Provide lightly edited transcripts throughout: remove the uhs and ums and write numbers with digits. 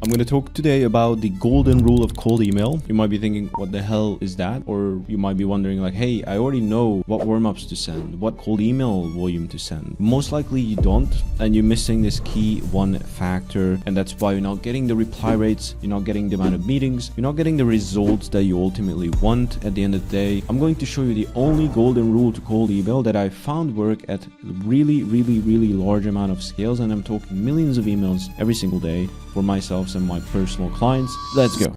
I'm going to talk today about the golden rule of cold email. You might be thinking, what the hell is that? Or you might be wondering like, hey, I already know what warmups to send, what cold email volume to send. Most likely you don't, and you're missing this key one factor, and that's why you're not getting the reply rates, you're not getting the amount of meetings, you're not getting the results that you ultimately want at the end of the day. I'm going to show you the only golden rule to cold email that I found work at really large amount of scales, and I'm talking millions of emails every single day for myself and my personal clients. Let's go.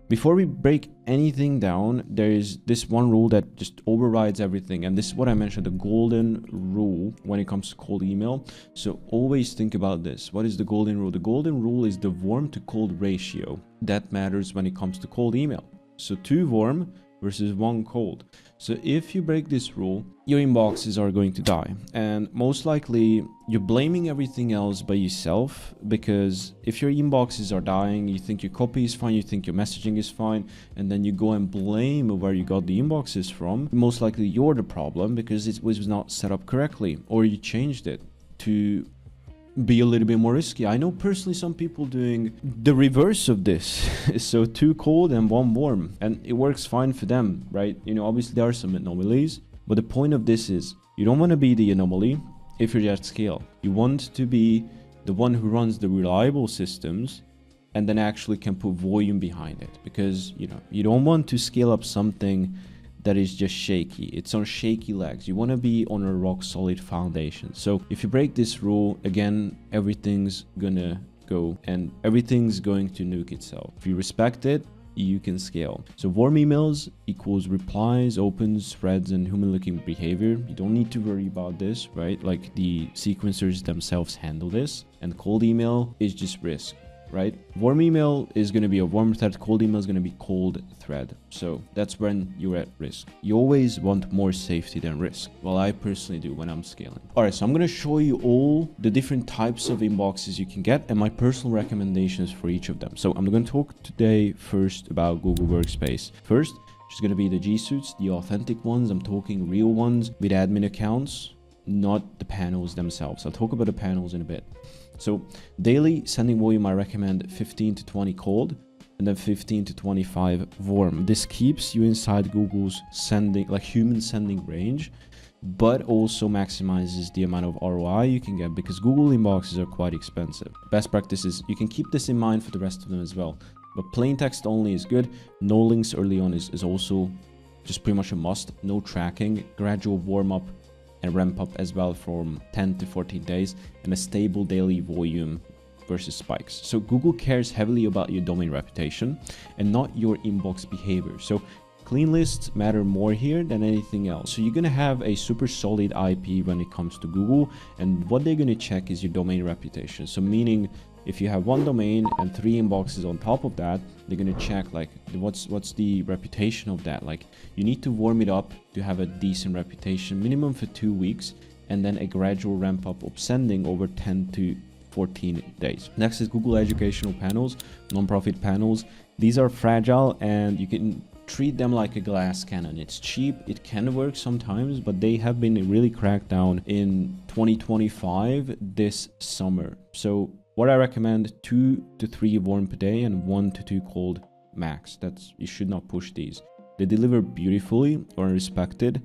Before we break anything down, there is this one rule that just overrides everything, and this is what I mentioned, the golden rule when it comes to cold email. So always think about this. What is the golden rule? The golden rule is the warm to cold ratio. That matters when it comes to cold email. So 2 warm versus 1 cold. So if you break this rule, your inboxes are going to die, and most likely you're blaming everything else by yourself, because if your inboxes are dying, you think your copy is fine, you think your messaging is fine, and then you go and blame where you got the inboxes from. Most likely you're the problem because it was not set up correctly, or you changed it to be a little bit more risky. I know personally some people doing the reverse of this. So 2 cold and 1 warm, and it works fine for them, right? You know, obviously there are some anomalies, but the point of this is you don't want to be the anomaly if you're at scale. You want to be the one who runs the reliable systems and then actually can put volume behind it, because you know, you don't want to scale up something that is just shaky. It's on shaky legs. You want to be on a rock solid foundation. So if you break this rule, again, everything's gonna go and everything's going to nuke itself. If you respect it, you can scale. So warm emails equals replies, opens, threads, and human looking behavior. You don't need to worry about this, right? Like the sequencers themselves handle this, and cold email is just risk, right? Warm email is going to be a warm thread, cold email is going to be cold thread. So that's when you're at risk. You always want more safety than risk. Well, I personally do when I'm scaling. All right, so I'm going to show you all the different types of inboxes you can get and my personal recommendations for each of them. So I'm going to talk today first about Google Workspace. First, which is going to be the GSuites, the authentic ones. I'm talking real ones with admin accounts, not the panels themselves. I'll talk about the panels in a bit. So daily sending volume, I recommend 15 to 20 cold and then 15 to 25 warm. This keeps you inside Google's sending, like human sending range, but also maximizes the amount of ROI you can get, because Google inboxes are quite expensive. Best practices, you can keep this in mind for the rest of them as well, but plain text only is good. No links early on is also just pretty much a must. No tracking, gradual warm up and ramp up as well from 10 to 14 days, and a stable daily volume versus spikes. So Google cares heavily about your domain reputation and not your inbox behavior. So clean lists matter more here than anything else. So you're going to have a super solid IP when it comes to Google, and what they're going to check is your domain reputation. So meaning if you have 1 domain and 3 inboxes on top of that, they're going to check like what's the reputation of that. Like you need to warm it up to have a decent reputation, minimum for 2 weeks, and then a gradual ramp up of sending over 10 to 14 days. Next is Google educational panels, non-profit panels. These are fragile and you can treat them like a glass cannon. It's cheap, it can work sometimes, but they have been really cracked down in 2025 this summer. So what I recommend, 2 to 3 warm per day and 1 to 2 cold max. You should not push these. They deliver beautifully or respected,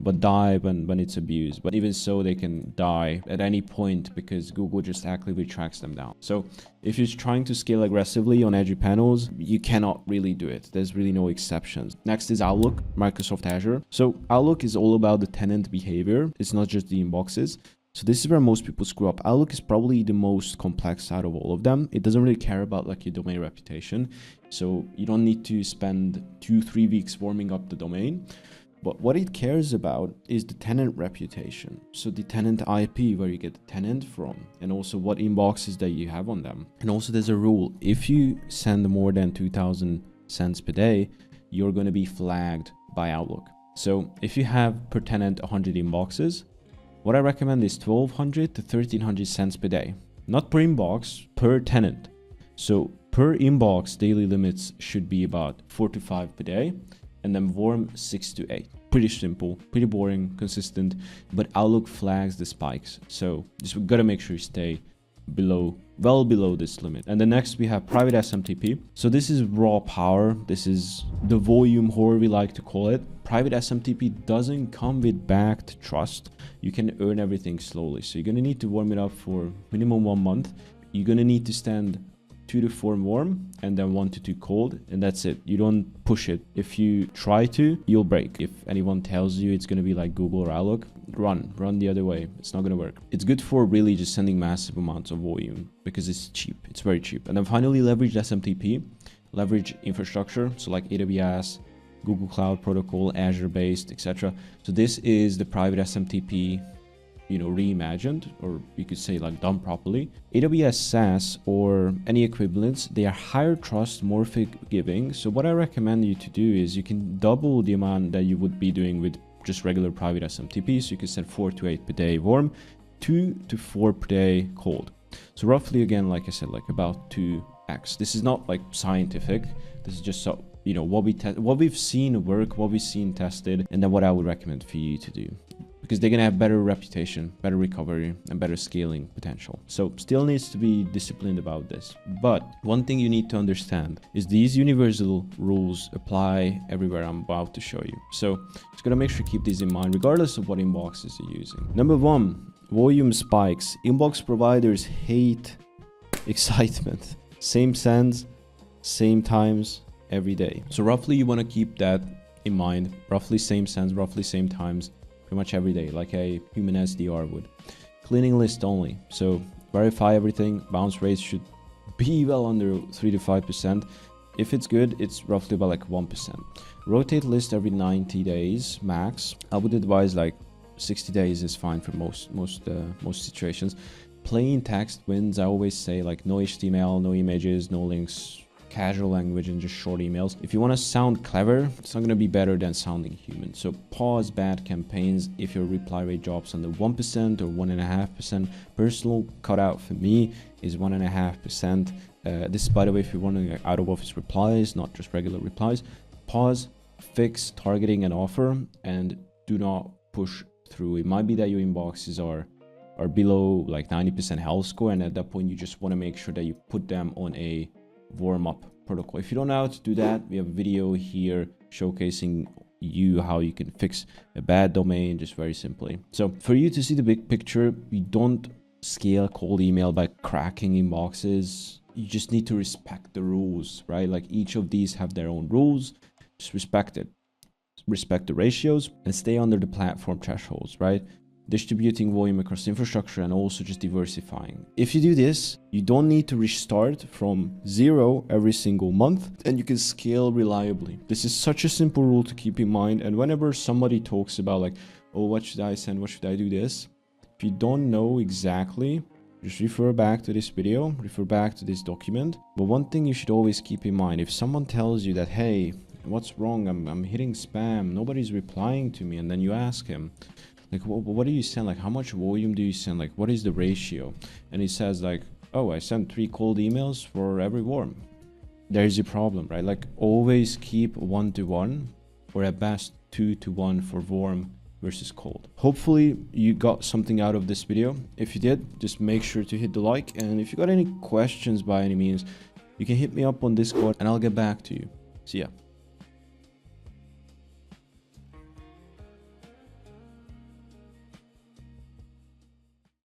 but die when it's abused. But even so, they can die at any point because Google just actively tracks them down. So if you're trying to scale aggressively on edgy panels, you cannot really do it. There's really no exceptions. Next is Outlook, Microsoft Azure. So Outlook is all about the tenant behavior. It's not just the inboxes. So this is where most people screw up. Outlook is probably the most complex out of all of them. It doesn't really care about like your domain reputation. So you don't need to spend 2-3 weeks warming up the domain. But what it cares about is the tenant reputation. So the tenant IP, where you get the tenant from, and also what inboxes that you have on them. And also there's a rule. If you send more than 2,000 cents per day, you're going to be flagged by Outlook. So if you have per tenant 100 inboxes, what I recommend is 1,200 to 1,300 cents per day. Not per inbox, per tenant. So per inbox, daily limits should be about 4 to 5 per day. and then warm 6 to 8. Pretty simple, pretty boring, consistent, but Outlook flags the spikes. So just gotta make sure you stay well below this limit. And then next we have private SMTP. So this is raw power. This is the volume whore, we like to call it. Private SMTP doesn't come with backed trust. You can earn everything slowly. So you're gonna need to warm it up for minimum 1 month. You're gonna need to stand 2 to 4 warm and then 1 to 2 cold, and that's it. You don't push it. If you try to, you'll break. If anyone tells you it's gonna be like Google or Outlook, run the other way. It's not gonna work. It's good for really just sending massive amounts of volume because it's cheap. It's very cheap. And then finally, leverage SMTP, leverage infrastructure. So like AWS, Google Cloud Protocol, Azure based, etc. So this is the private SMTP, reimagined, or you could say like done properly. AWS SaaS or any equivalents, they are higher trust, more forgiving. So what I recommend you to do is you can double the amount that you would be doing with just regular private SMTP. So you can set 4 to 8 per day warm, 2 to 4 per day cold. So roughly, again, like I said, like about 2x. This is not like scientific. This is just so what we've seen work, what we've seen tested, and then what I would recommend for you to do, because they're gonna have better reputation, better recovery, and better scaling potential. So still needs to be disciplined about this. But one thing you need to understand is these universal rules apply everywhere I'm about to show you. So just gotta make sure you keep these in mind regardless of what inboxes you're using. Number 1, volume spikes. Inbox providers hate excitement. Same sends, same times, every day. So roughly you want to keep that in mind. Roughly same sends, roughly same times, pretty much every day, like a human SDR would. Cleaning list only. So verify everything. Bounce rates should be well under 3 to 5%. If it's good, it's roughly about like 1%. Rotate list every 90 days max. I would advise like 60 days is fine for most situations. Plain text wins. I always say like no HTML, no images, no links, casual language, and just short emails. If you want to sound clever, it's not going to be better than sounding human. So pause bad campaigns if your reply rate drops under 1% or 1.5%. Personal cutout for me is 1.5%. This is, by the way, if you're running out of office replies, not just regular replies. Pause, fix targeting and offer, and do not push through. It might be that your inboxes are below like 90% health score, and at that point you just want to make sure that you put them on a Warmup protocol. If you don't know how to do that, we have a video here showcasing how you can fix a bad domain just very simply. So for you to see the big picture, we don't scale cold email by cracking inboxes. You just need to respect the rules, right? Like each of these have their own rules. Just respect it. Respect the ratios and stay under the platform thresholds, right? Distributing volume across infrastructure and also just diversifying. If you do this, you don't need to restart from 0 every single month, and you can scale reliably. This is such a simple rule to keep in mind. And whenever somebody talks about like, oh, what should I send? What should I do this? If you don't know exactly, just refer back to this video, refer back to this document. But one thing you should always keep in mind, if someone tells you that, hey, what's wrong? I'm hitting spam. Nobody's replying to me. And then you ask him, like, what do you send? Like, how much volume do you send? Like, what is the ratio? And he says like, oh, I send 3 cold emails for every warm. There's your problem, right? Like, always keep 1 to 1 or at best 2 to 1 for warm versus cold. Hopefully you got something out of this video. If you did, just make sure to hit the like. And if you got any questions by any means, you can hit me up on Discord and I'll get back to you. See ya.